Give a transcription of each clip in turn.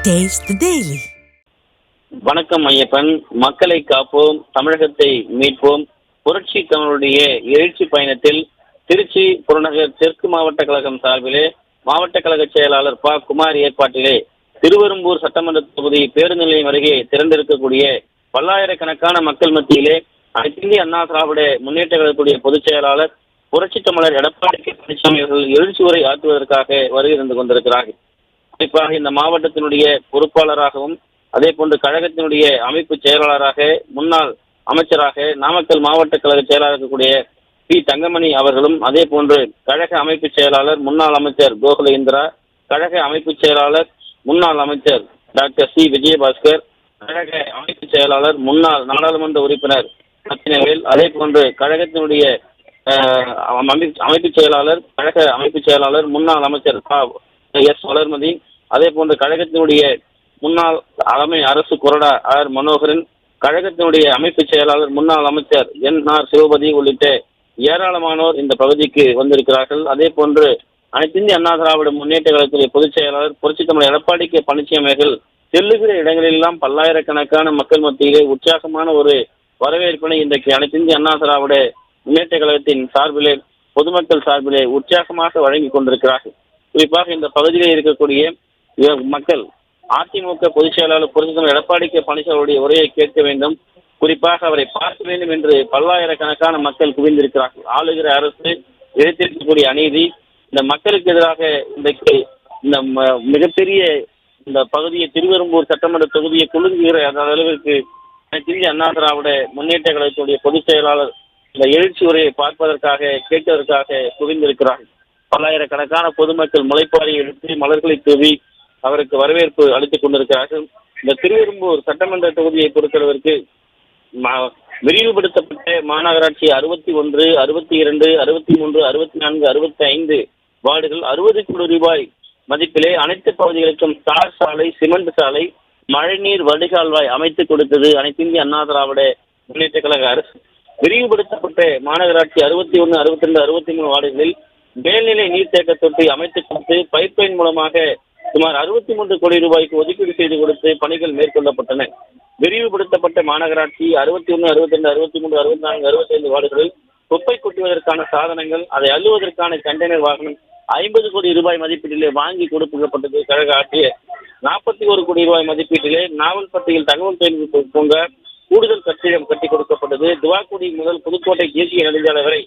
Taste the Daily. வணக்கம் ஐயப்பன். மக்களை காப்போம், தமிழகத்தை மீட்போம். புரட்சி தமிழுடைய எழுச்சி பயணத்தில் திருச்சி புறநகர் தெற்கு மாவட்ட கழகம் சார்பிலே மாவட்ட கழக செயலாளர் ப குமார் ஏற்பாட்டிலே திருவெரும்பூர் சட்டமன்ற தொகுதி பேருந்து நிலையம் அருகே திறந்திருக்கக்கூடிய பல்லாயிரக்கணக்கான மக்கள் மத்தியிலே அனைத்திந்திய அண்ணா திராவிட முன்னேற்ற கழகத்துடைய பொதுச் செயலாளர் புரட்சி தமிழர் எடப்பாடி கே பழனிசாமி அவர்கள் எழுச்சி உரை ஆற்றுவதற்காக வருகை இருந்து கொண்டிருக்கிறார்கள். குறிப்பாக இந்த மாவட்டத்தினுடைய பொறுப்பாளராகவும் அதே போன்று கழகத்தினுடைய அமைப்பு செயலாளராக முன்னாள் அமைச்சராக நாமக்கல் மாவட்ட கழக செயலாளர் இருக்கக்கூடிய பி தங்கமணி அவர்களும், அதே போன்று கழக அமைப்பு செயலாளர் முன்னாள் அமைச்சர் கோகுல இந்திரா, கழக அமைப்பு செயலாளர் முன்னாள் அமைச்சர் டாக்டர் சி விஜயபாஸ்கர், கழக அமைப்பு செயலாளர் முன்னாள் நாடாளுமன்ற உறுப்பினர் சத்தினவேல், அதே போன்று கழகத்தினுடைய அமைப்பு செயலாளர் கழக அமைப்பு செயலாளர் முன்னாள் அமைச்சர் எஸ் வளர்மதி, அதே போன்று கழகத்தினுடைய முன்னாள் தலைமை அரசு கொறடா ஆர் மனோகரன், கழகத்தினுடைய அமைப்பு செயலாளர் முன்னாள் அமைச்சர் என் ஆர் சிவபதி உள்ளிட்ட ஏராளமானோர் இந்த பகுதிக்கு வந்திருக்கிறார்கள். அதே போன்று அனைத்திந்திய அண்ணா திராவிட முன்னேற்ற கழகத்துடைய பொதுச் செயலாளர் புரட்சி தமிழர் எடப்பாடி கே பழனிசாமி அவர்கள் செல்லுகிற இடங்களெல்லாம் பல்லாயிரக்கணக்கான மக்கள் மத்தியிலே உற்சாகமான ஒரு வரவேற்பினை இன்றைக்கு அனைத்திந்திய அண்ணா திராவிட முன்னேற்ற கழகத்தின் சார்பிலே பொதுமக்கள் சார்பிலே உற்சாகமாக வழங்கி கொண்டிருக்கிறார்கள். குறிப்பாக இந்த பகுதியில் இருக்கக்கூடிய மக்கள் அதிமுக பொதுச் செயலாளர் புரட்சி தமிழர் எடப்பாடி கே பழனிசாமியுடைய உரையை கேட்க வேண்டும், குறிப்பாக அவரை பார்க்க வேண்டும் என்று பல்லாயிரக்கணக்கான மக்கள் குவிந்திருக்கிறார்கள். ஆளுகிற அரசு இழைத்திருக்கக்கூடிய அநீதி, இந்த மக்களுக்கு எதிராக இன்றைக்கு இந்த மிகப்பெரிய இந்த பகுதியை திருவெரும்பூர் சட்டமன்ற தொகுதியை குலுங்குகிற அளவிற்கு இந்திய அண்ணா திராவிட முன்னேற்ற கழகத்துடைய பொதுச் செயலாளர் இந்த எழுச்சி உரையை பார்ப்பதற்காக கேட்பதற்காக குவிந்திருக்கிறார்கள். பல்லாயிரக்கணக்கான பொதுமக்கள் முளைப்பாறை எடுத்து மலர்களை தூவி அவருக்கு வரவேற்பு அளித்துக் கொண்டிருக்கிறார்கள். இந்த திருவெரும்பூர் சட்டமன்ற தொகுதியை பொறுத்தளவிற்கு விரிவுபடுத்தப்பட்ட மாநகராட்சி 61, 62, 63, 64, 65 வார்டுகள் 60 கோடி ரூபாய் மதிப்பிலே அனைத்து பகுதிகளுக்கும் தார் சாலை, சிமெண்ட் சாலை, மழைநீர் வடிகால்வாய் அமைத்துக் கொடுத்தது அனைத்திந்திய அண்ணா திராவிட முன்னேற்ற கழக அரசு. விரிவுபடுத்தப்பட்ட மாநகராட்சி 61, 62, 63 வார்டுகளில் மேல்நிலை நீர்த்தேக்க தொட்டி அமைத்துக் கொடுத்து பைப்லைன் மூலமாக சுமார் 63 கோடி ரூபாய்க்கு ஒதுக்கீடு செய்து கொடுத்து பணிகள் மேற்கொள்ளப்பட்டன. விரிவுபடுத்தப்பட்ட மாநகராட்சி 61, 62, 63, 64, 65 வார்டுகளில் குப்பை கொட்டுவதற்கான சாதனங்கள், அதை அள்ளுவதற்கான கண்டெய்னர் வாகனம் 50 கோடி ரூபாய் மதிப்பீட்டிலே வாங்கி கொடுக்கப்பட்டது. கழக ஆட்சியர் 41 கோடி ரூபாய் மதிப்பீட்டிலே நாவல்பட்டியில் தகவல் தொழில்நுட்ப பூங்கா கூடுதல் கட்டிடம் கட்டி கொடுக்கப்பட்டது. துவாக்குடி முதல் புதுக்கோட்டை தேசிய நெடுஞ்சாலை வரை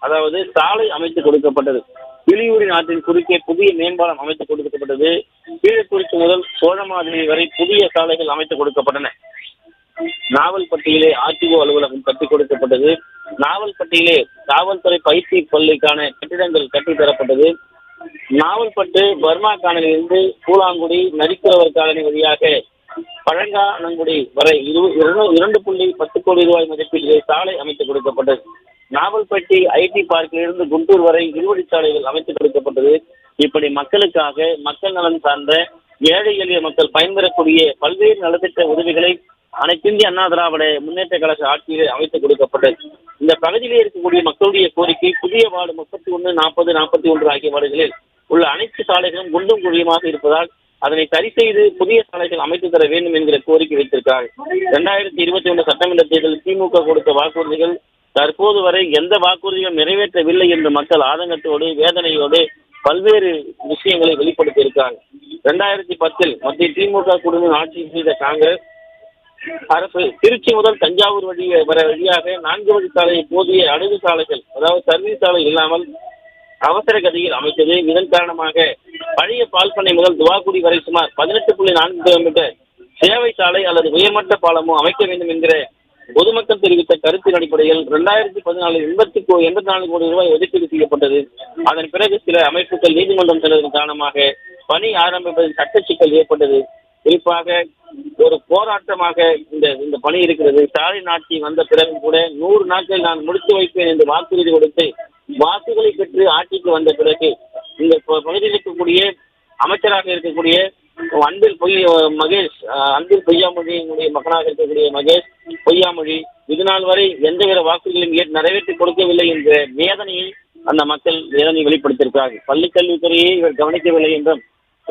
அதாவது சாலை அமைத்து கொடுக்கப்பட்டது. கிளியூரின் ஆற்றின் குறுக்கே புதிய மேம்பாலம் அமைத்துக் கொடுக்கப்பட்டது. கீழக்குறிச்சி முதல் சோழமாதிரி வரை புதிய சாலைகள் அமைத்துக் கொடுக்கப்பட்டன. நாவல்பட்டியிலே ஆர்டிஓ அலுவலகம் கட்டிக் கொடுக்கப்பட்டது. நாவல்பட்டியிலே காவல்துறை பயிற்சி பள்ளிக்கான கட்டிடங்கள் கட்டித்தரப்பட்டது. நாவல்பட்டு பர்மா காலனியிலிருந்து பூலாங்குடி நரிக்குறவர் காலனி வழியாக பழங்கானங்குடி வரை 2.10 கோடி ரூபாய் மதிப்பீட்டிலே சாலை அமைத்துக் கொடுக்கப்பட்டது. நாவல்பட்டி ஐடி பார்க்கிலிருந்து குண்டூர் வரை இருவழிச்சாலைகள் அமைத்துக் கொடுக்கப்பட்டது. இப்படி மக்களுக்காக மக்கள் நலன் சார்ந்த ஏழை எளிய மக்கள் பயன்பெறக்கூடிய பல்வேறு நலத்திட்ட உதவிகளை அனைத்திந்திய அண்ணா திராவிட முன்னேற்ற கழக ஆட்சியில் அமைத்துக் கொடுக்கப்பட்டது. இந்த பகுதியிலே இருக்கக்கூடிய மக்களுடைய கோரிக்கை புதிய வார்டு 31, 40, 41 ஆகிய வார்டுகளில் உள்ள அனைத்து சாலைகளும் குண்டும் குழியுமாக இருப்பதால் அதனை சரி செய்து புதிய சாலைகள் அமைத்து தர வேண்டும் என்கிற கோரிக்கை வைத்திருக்கிறார்கள். 2021 சட்டமன்ற தேர்தலில் திமுக கொடுத்த வாக்குறுதிகள் தற்போது வரை எந்த வாக்குறுதியும் நிறைவேற்றவில்லை என்று மக்கள் ஆதங்கத்தோடு வேதனையோடு பல்வேறு விஷயங்களை வெளிப்படுத்தி இருக்காங்க. 2010 மத்திய திமுக குழுவின் ஆட்சி செய்த காங்கிரஸ் அரசு திருச்சி முதல் தஞ்சாவூர் வழியாக 4 வழிச்சாலையை போதிய அணுகு சாலைகள் அதாவது சர்வீஸ் சாலை இல்லாமல் அவசர கதியில் அமைத்தது. இதன் காரணமாக பழைய பால்பண்ணை முதல் துவாக்குடி வரை சுமார் 18.4 கிலோமீட்டர் சேவை சாலை அல்லது உயர்மட்ட பாலமோ அமைக்க வேண்டும் என்கிற பொதுமக்கள் தெரிவித்த கருத்தின் அடிப்படையில் 2014 84 கோடி ரூபாய் ஒதுக்கீடு செய்யப்பட்டது. அதன் பிறகு சில அமைப்புகள் நீதிமன்றம் செல்வதன் காரணமாக பணி ஆரம்பிப்பதில் சட்ட சிக்கல் ஏற்பட்டது. குறிப்பாக ஒரு போராட்டமாக இந்த பணி இருக்கிறது. ஸ்டாலின் ஆட்சி வந்த பிறகு கூட 100 நாட்கள் நான் முடித்து வைப்பேன் என்று வாக்குறுதி கொடுத்து வாக்குகளை பெற்று ஆட்சிக்கு வந்த பிறகு இந்த பகுதியில் இருக்கக்கூடிய அமைச்சராக இருக்கக்கூடிய அன்பில் பொய்யாமொழியினுடைய மகனாக இருக்கக்கூடிய மகேஷ் பொய்யாமொழி இதுநாள் வரை எந்தவித வாக்குகளையும் நிறைவேற்றி கொடுக்கவில்லை என்ற வேதனையை அந்த மக்கள் வேதனை வெளிப்படுத்தியிருக்கிறார்கள். பள்ளிக்கல்வித்துறையை இவர் கவனிக்கவில்லை என்றும்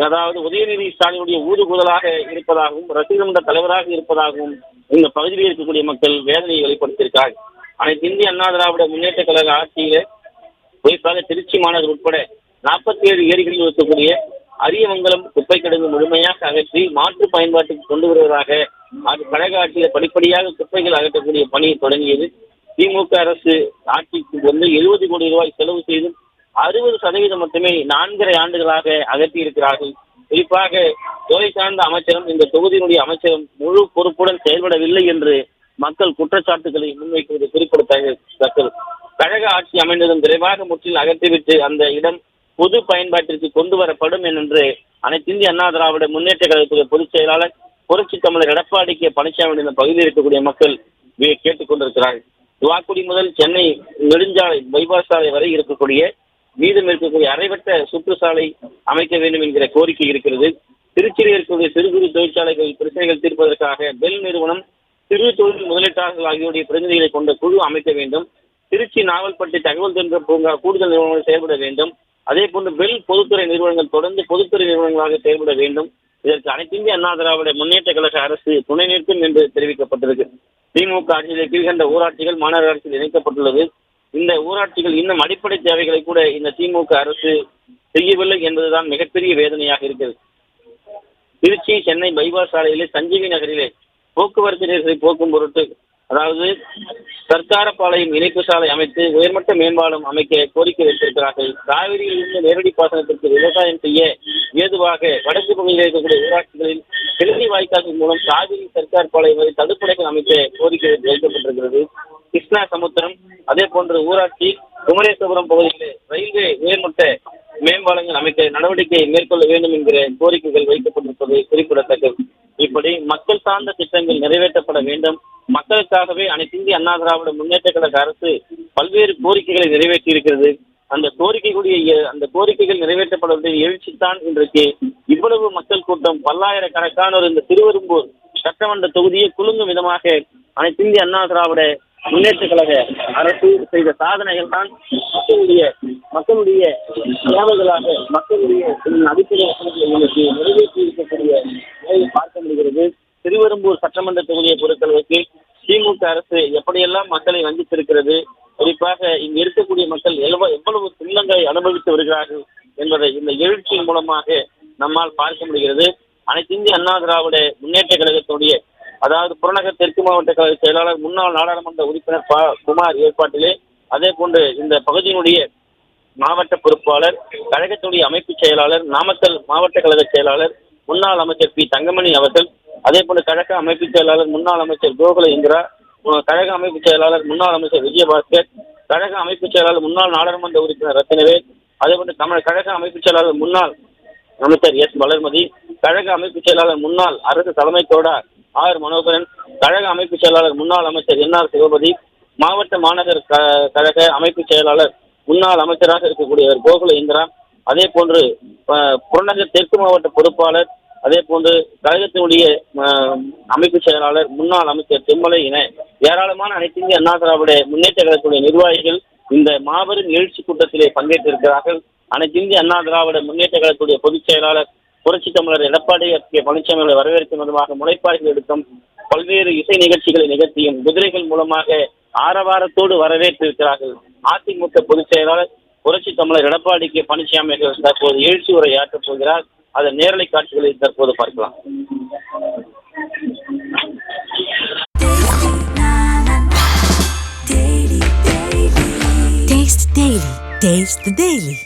அதாவது உதயநிதி ஸ்டாலினுடைய ஊதுகுழலாக இருப்பதாகவும் ரசிகர் மன்ற தலைவராக இருப்பதாகவும் இந்த பகுதியில் இருக்கக்கூடிய மக்கள் வேதனையை வெளிப்படுத்தியிருக்காங்க. அனைத்து இந்திய அண்ணா திராவிட முன்னேற்ற கழக ஆட்சியில குறிப்பாக திருச்சி மாநகர் உட்பட 47 ஏரிகளில் இருக்கக்கூடிய அரியமங்கலம் குப்பை கிடங்கு முழுமையாக அகற்றி மாற்று பயன்பாட்டுக்கு கொண்டு வருவதாக அது கழக ஆட்சியில் படிப்படியாக குப்பைகள் அகற்றக்கூடிய பணி தொடங்கியது. திமுக அரசு ஆட்சிக்கு வந்து 70 கோடி ரூபாய் செலவு செய்து 60% மட்டுமே 4.5 ஆண்டுகளாக அகற்றி இருக்கிறார்கள். குறிப்பாக துறை சார்ந்த அமைச்சரும் இந்த தொகுதியினுடைய அமைச்சரும் முழு பொறுப்புடன் செயல்படவில்லை என்று மக்கள் குற்றச்சாட்டுகளை முன்வைக்கிறது குறிப்பிடத்தக்கது. கழக ஆட்சி அமைந்ததும் விரைவாக முற்றில் அகற்றிவிட்டு அந்த இடம் பொது பயன்பாட்டிற்கு கொண்டு வரப்படும் என்று அனைத்து இந்திய அண்ணா திராவிட முன்னேற்ற கழகத்துடைய பொதுச் செயலாளர் புரட்சி தமிழர் எடப்பாடி கே பழனிசாமி இந்த பகுதியில் இருக்கக்கூடிய மக்கள் கேட்டுக் கொண்டிருக்கிறார்கள். துவாக்குடி முதல் சென்னை நெடுஞ்சாலை பைபாஸ் சாலை வரை இருக்கக்கூடிய மீதம் இருக்கக்கூடிய அரைவட்ட சுற்றுச்சாலை அமைக்க வேண்டும் என்கிற கோரிக்கை இருக்கிறது. திருச்சியில் இருக்கக்கூடிய சிறு குறு தொழிற்சாலைகள் பிரச்சனைகள் தீர்ப்பதற்காக பெல் நிறுவனம், சிறு தொழில் முதலீட்டாளர்கள் ஆகியோருடைய பிரதிநிதிகளை கொண்ட குழு அமைக்க வேண்டும். திருச்சி நாவல்பட்டி தகவல் தொழில்நுட்ப பூங்கா கூடுதல் நிறுவனங்கள் செயல்பட வேண்டும். அதே போன்று பெல் பொதுத்துறை நிறுவனங்கள் தொடர்ந்து பொதுத்துறை நிறுவனங்களாக செயல்பட வேண்டும். இதற்கு அனைத்து இந்திய அண்ணா திராவிட முன்னேற்ற கழக அரசு துணை நிற்கும் என்று தெரிவிக்கப்பட்டிருக்கு. திமுக ஆட்சியில் கீழ்கண்ட ஊராட்சிகள் மாநகராட்சியில் இணைக்கப்பட்டுள்ளது. இந்த ஊராட்சிகள் இன்னும் அடிப்படை தேவைகளை கூட இந்த திமுக அரசு செய்யவில்லை என்பதுதான் மிகப்பெரிய வேதனையாக இருக்கிறது. திருச்சி சென்னை பைபாஸ் சாலையிலே சஞ்சீவி நகரிலே போக்குவரத்து நெரிசலை போக்கும் பொருட்டு அதாவது சர்க்காரப்பாளையம் இணைப்பு சாலை அமைத்து உயர்மட்ட மேம்பாலம் அமைக்க கோரிக்கை வைத்திருக்கிறார்கள். காவிரியில் இருந்து நேரடி பாசனத்திற்கு விவசாயம் செய்ய ஏதுவாக வடக்கு பகுதியில் இருக்கக்கூடிய ஊராட்சிகளில் கிளறி வாய்க்கால்கள் மூலம் காவிரி சர்க்கார்பாளையம் வரை தடுப்பணைகள் அமைக்க கோரிக்கை வைக்கப்பட்டிருக்கிறது. கிருஷ்ணா சமுத்திரம் அதே போன்ற ஊராட்சி குமரேஸ்வரம் பகுதியில் ரயில்வே உயர்மட்ட மேம்பாலங்கள் அமைக்க நடவடிக்கை மேற்கொள்ள வேண்டும் என்கிற கோரிக்கைகள் வைக்கப்பட்டிருப்பது குறிப்பிடத்தக்கது. இப்படி மக்கள் சார்ந்த திட்டங்கள் நிறைவேற்றப்பட வேண்டும். மக்களுக்காகவே அனைத்து இந்திய அண்ணா திராவிட முன்னேற்ற கழக அரசு பல்வேறு கோரிக்கைகளை நிறைவேற்றி இருக்கிறது. அந்த கோரிக்கைகள் நிறைவேற்றப்பட எழுச்சித்தான் இன்றைக்கு இவ்வளவு மக்கள் கூட்டம் பல்லாயிரக்கணக்கானோர் இந்த திருவெரும்பூர் சட்டமன்ற தொகுதியை குலுங்கும் விதமாக அனைத்து இந்திய அண்ணா திராவிட முன்னேற்ற கழக அரசு செய்த சாதனைகள் தான் மக்களுடைய தேவைகளாக மக்களுடைய அடிப்படை வசதிகளுக்கு நிறைவேற்றி இருக்கக்கூடிய நிலையை பார்க்க முடிகிறது. திருவெரும்பூர் சட்டமன்ற தொகுதியை பொறுத்தளவுக்கு திமுக அரசு எப்படியெல்லாம் மக்களை வஞ்சித்திருக்கிறது, குறிப்பாக இங்கு இருக்கக்கூடிய மக்கள் எவ்வளவு துன்பங்களை அனுபவித்து வருகிறார்கள் என்பதை இந்த எழுச்சியின் மூலமாக நம்மால் பார்க்க முடிகிறது. அனைத்து இந்திய அண்ணா திராவிட முன்னேற்ற கழகத்துடைய அதாவது புறநகர் தெற்கு மாவட்ட கழக செயலாளர் முன்னாள் நாடாளுமன்ற உறுப்பினர் குமார் ஏற்பாட்டிலே அதே போன்று இந்த பகுதியினுடைய மாவட்ட பொறுப்பாளர் கழகத்துடைய அமைப்பு செயலாளர் நாமக்கல் மாவட்ட கழக செயலாளர் முன்னாள் அமைச்சர் பி தங்கமணி அவர்கள் அதே போன்று கழக அமைப்பு செயலாளர் முன்னாள் அமைச்சர் கோகுல இந்திரா, கழக அமைப்பு செயலாளர் முன்னாள் அமைச்சர் விஜயபாஸ்கர், கழக அமைப்பு செயலாளர் முன்னாள் நாடாளுமன்ற உறுப்பினர் ரத்தினவேல், அதே போன்று கழக அமைப்பு செயலாளர் முன்னாள் அமைச்சர் எஸ் வளர்மதி, கழக அமைப்பு செயலாளர் முன்னாள் அரசு தலைமை தோடா ஆர் மனோகரன், கழக அமைப்பு செயலாளர் முன்னாள் அமைச்சர் என் ஆர் சிவபதி, மாவட்ட மாநகர் கழக அமைப்பு செயலாளர் முன்னாள் அமைச்சராக இருக்கக்கூடியவர் கோகுல இந்திரா, அதே போன்று புறநகர் தெற்கு மாவட்ட பொறுப்பாளர் அதே போன்று கழகத்தினுடைய அமைப்பு செயலாளர் முன்னாள் அமைச்சர் செம்மலை என ஏராளமான அனைத்து இந்திய அண்ணா திராவிட முன்னேற்ற கழகத்துடைய நிர்வாகிகள் இந்த மாபெரும் எழுச்சி கூட்டத்திலே பங்கேற்றிருக்கிறார்கள். அனைத்து இந்திய அண்ணா திராவிட முன்னேற்ற கழகத்துடைய பொதுச் செயலாளர் புரட்சி தமிழர் எடப்பாடி கே பழனிசாமி வரவேற்கும் விதமாக முனைப்பாய்கள் எடுத்தும் பல்வேறு இசை நிகழ்ச்சிகளை நிகழ்த்தியும் குதிரைகள் மூலமாக ஆரவாரத்தோடு வரவேற்றிருக்கிறார்கள். அதிமுக பொதுச் செயலாளர் புரட்சி தமிழர் எடப்பாடி கே பழனிசாமி தற்போது எழுச்சி உரை ஆற்றப் போகிறார். அதன் நேரலை காட்சிகளை தற்போது பார்க்கலாம். Taste the Daily.